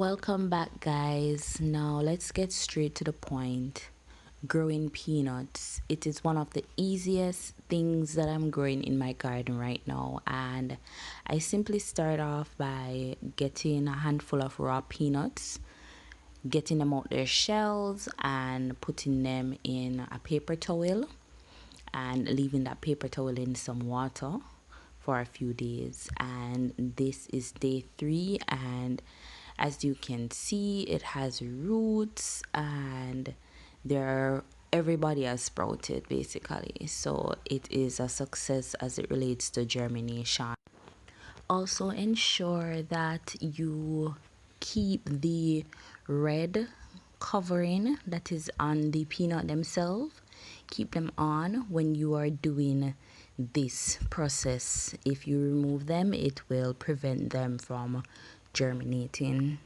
Welcome back, guys. Now let's get straight to the point. Growing peanuts. It is one of the easiest things that I'm growing in my garden right now, and I simply start off by getting a handful of raw peanuts, getting them out their shells and putting them in a paper towel and leaving that paper towel in some water for a few days. And this is day 3, and as you can see, it has roots and everybody has sprouted basically, so it is a success as it relates to germination. Also ensure that you keep the red covering that is on the peanut themselves, keep them on when you are doing this process. If you remove them, it will prevent them from germinating.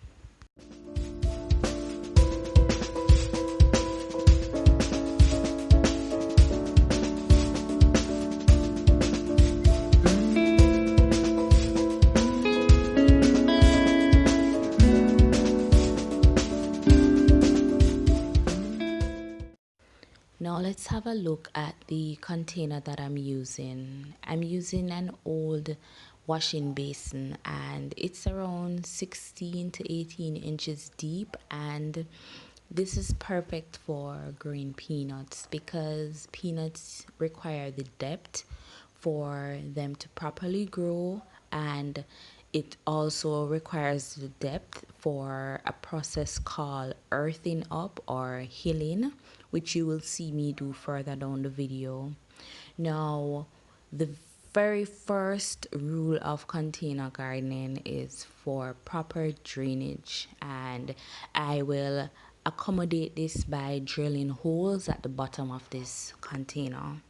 Now let's have a look at the container that I'm using. I'm using an old washing basin, and it's around 16 to 18 inches deep, and this is perfect for growing peanuts because peanuts require the depth for them to properly grow, and it also requires the depth for a process called earthing up or hilling, which you will see me do further down the video. Now, the very first rule of container gardening is for proper drainage, and I will accommodate this by drilling holes at the bottom of this container.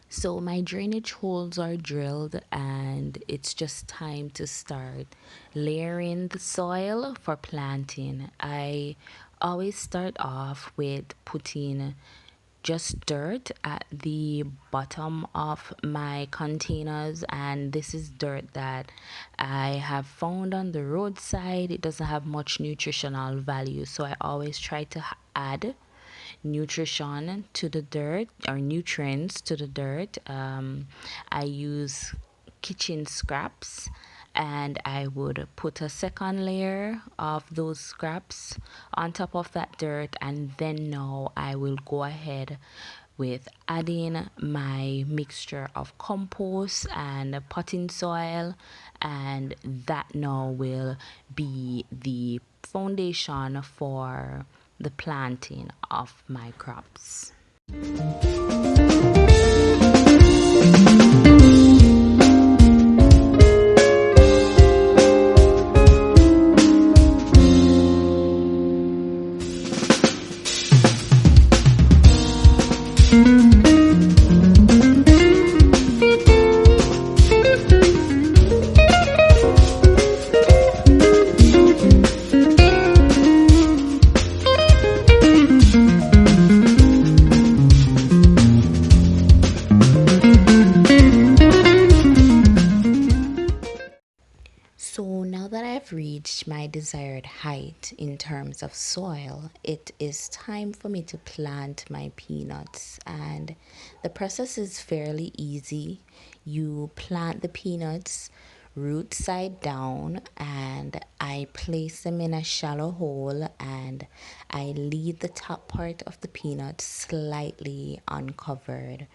So my drainage holes are drilled, and it's just time to start layering the soil for planting. I always start off with putting just dirt at the bottom of my containers, and this is dirt that I have found on the roadside. It doesn't have much nutritional value, so I always try to add nutrition to the dirt, or nutrients to the dirt. I use kitchen scraps, and I would put a second layer of those scraps on top of that dirt, and then now I will go ahead with adding my mixture of compost and potting soil, and that now will be the foundation for the planting of my crops. reached my desired height in terms of soil, it is time for me to plant my peanuts. And the process is fairly easy. You plant the peanuts root side down, and I place them in a shallow hole, and I leave the top part of the peanut slightly uncovered.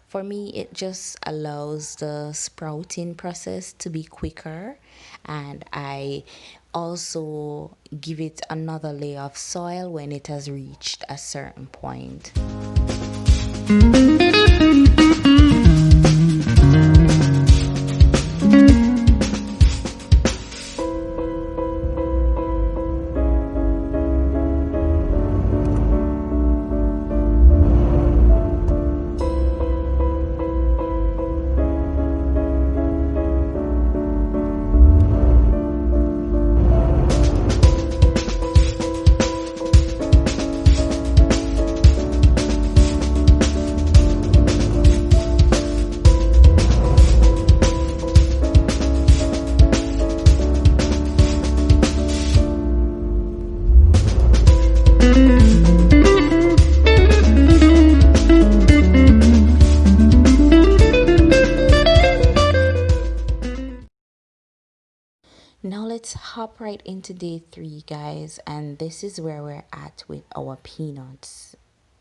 For me, it just allows the sprouting process to be quicker, and I also give it another layer of soil when it has reached a certain point. Now let's hop right into day 3, guys, and this is where we're at with our peanuts.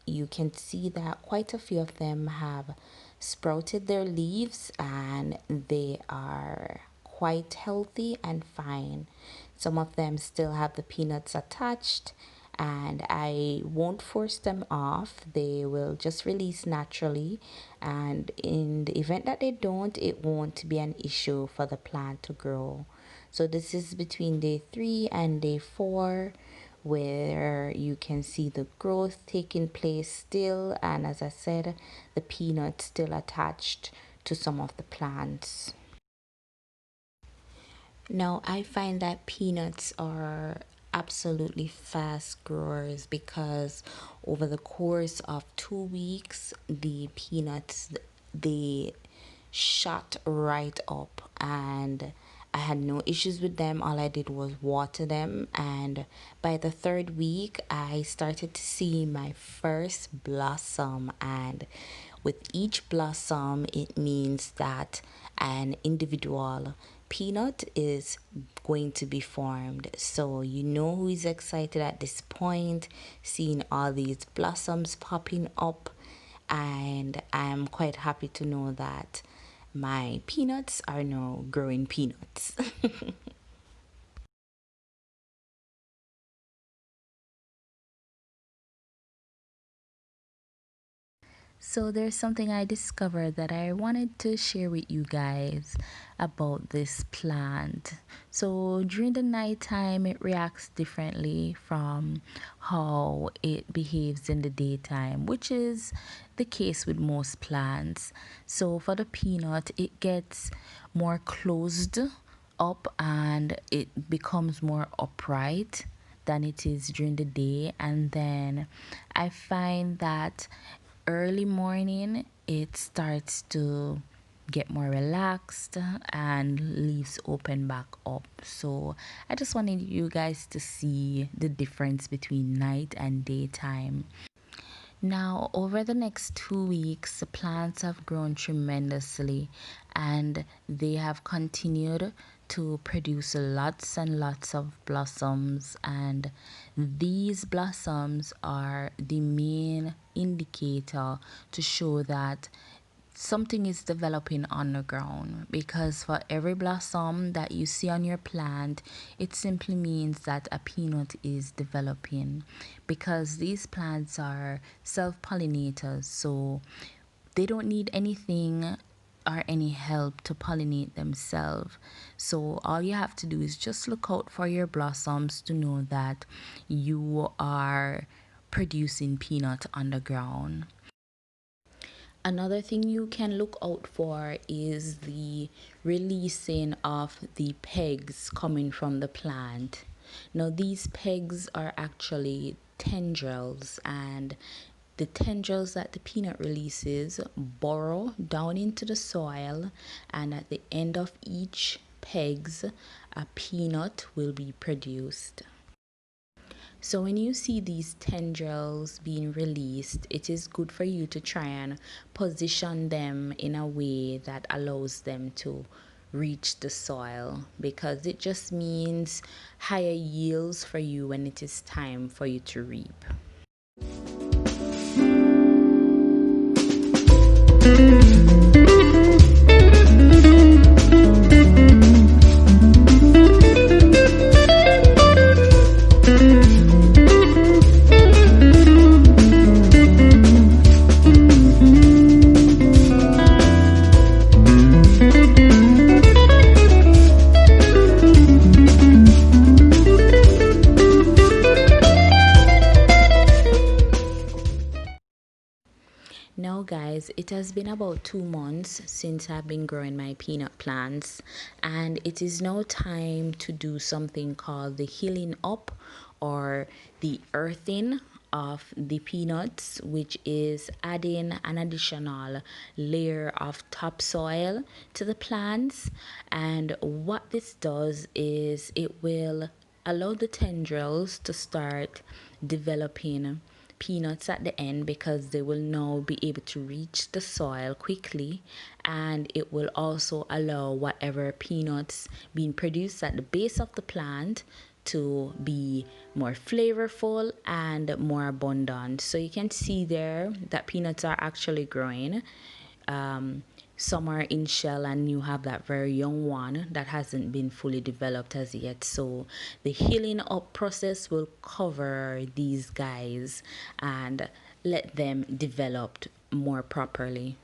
You can see that quite a few of them have sprouted their leaves and they are quite healthy and fine. Some of them still have the peanuts attached, and I won't force them off. They will just release naturally, and in the event that they don't, it won't be an issue for the plant to grow. So this is between day 3 and day 4, where you can see the growth taking place still, and as I said, the peanuts still attached to some of the plants. Now, I find that peanuts are absolutely fast growers because over the course of 2 weeks, the peanuts, they shot right up, and I had no issues with them. All I did was water them, and by the third week I started to see my first blossom, and with each blossom it means that an individual peanut is going to be formed. So you know who is excited at this point, seeing all these blossoms popping up, and I'm quite happy to know that my peanuts are now growing peanuts. So there's something I discovered that I wanted to share with you guys about this plant. So during the nighttime, it reacts differently from how it behaves in the daytime, which is the case with most plants. So for the peanut, it gets more closed up and it becomes more upright than it is during the day. And then I find that early morning it starts to get more relaxed and leaves open back up. So I just wanted you guys to see the difference between night and daytime. Now, over the next 2 weeks, the plants have grown tremendously, and they have continued to produce lots and lots of blossoms. And these blossoms are the main indicator to show that something is developing on the ground, because for every blossom that you see on your plant, it simply means that a peanut is developing, because these plants are self-pollinators, so they don't need anything or any help to pollinate themselves. So all you have to do is just look out for your blossoms to know that you are producing peanut on the ground. Another thing you can look out for is the releasing of the pegs coming from the plant. Now, these pegs are actually tendrils, and the tendrils that the peanut releases burrow down into the soil, and at the end of each pegs a peanut will be produced. So when you see these tendrils being released, it is good for you to try and position them in a way that allows them to reach the soil, because it just means higher yields for you when it is time for you to reap. Now, guys, it has been about 2 months since I've been growing my peanut plants, and it is now time to do something called the healing up or the earthing of the peanuts, which is adding an additional layer of topsoil to the plants. And what this does is it will allow the tendrils to start developing peanuts at the end, because they will now be able to reach the soil quickly, and it will also allow whatever peanuts being produced at the base of the plant to be more flavorful and more abundant. So you can see there that peanuts are actually growing. Some are in shell, and you have that very young one that hasn't been fully developed as yet. So the healing up process will cover these guys and let them develop more properly.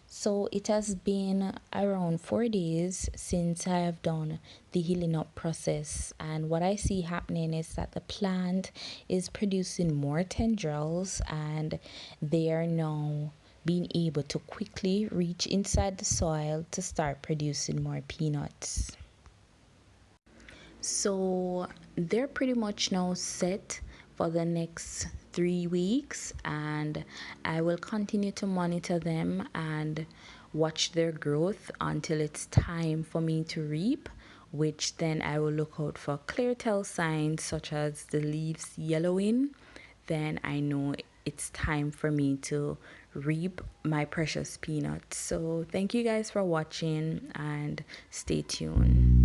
So it has been around 4 days since I have done the healing up process, and what I see happening is that the plant is producing more tendrils, and they are now being able to quickly reach inside the soil to start producing more peanuts. So they're pretty much now set for the next 3 weeks, and I will continue to monitor them and watch their growth until it's time for me to reap, which then I will look out for clear tell signs such as the leaves yellowing, then I know it's time for me to reap my precious peanuts. So thank you guys for watching and stay tuned.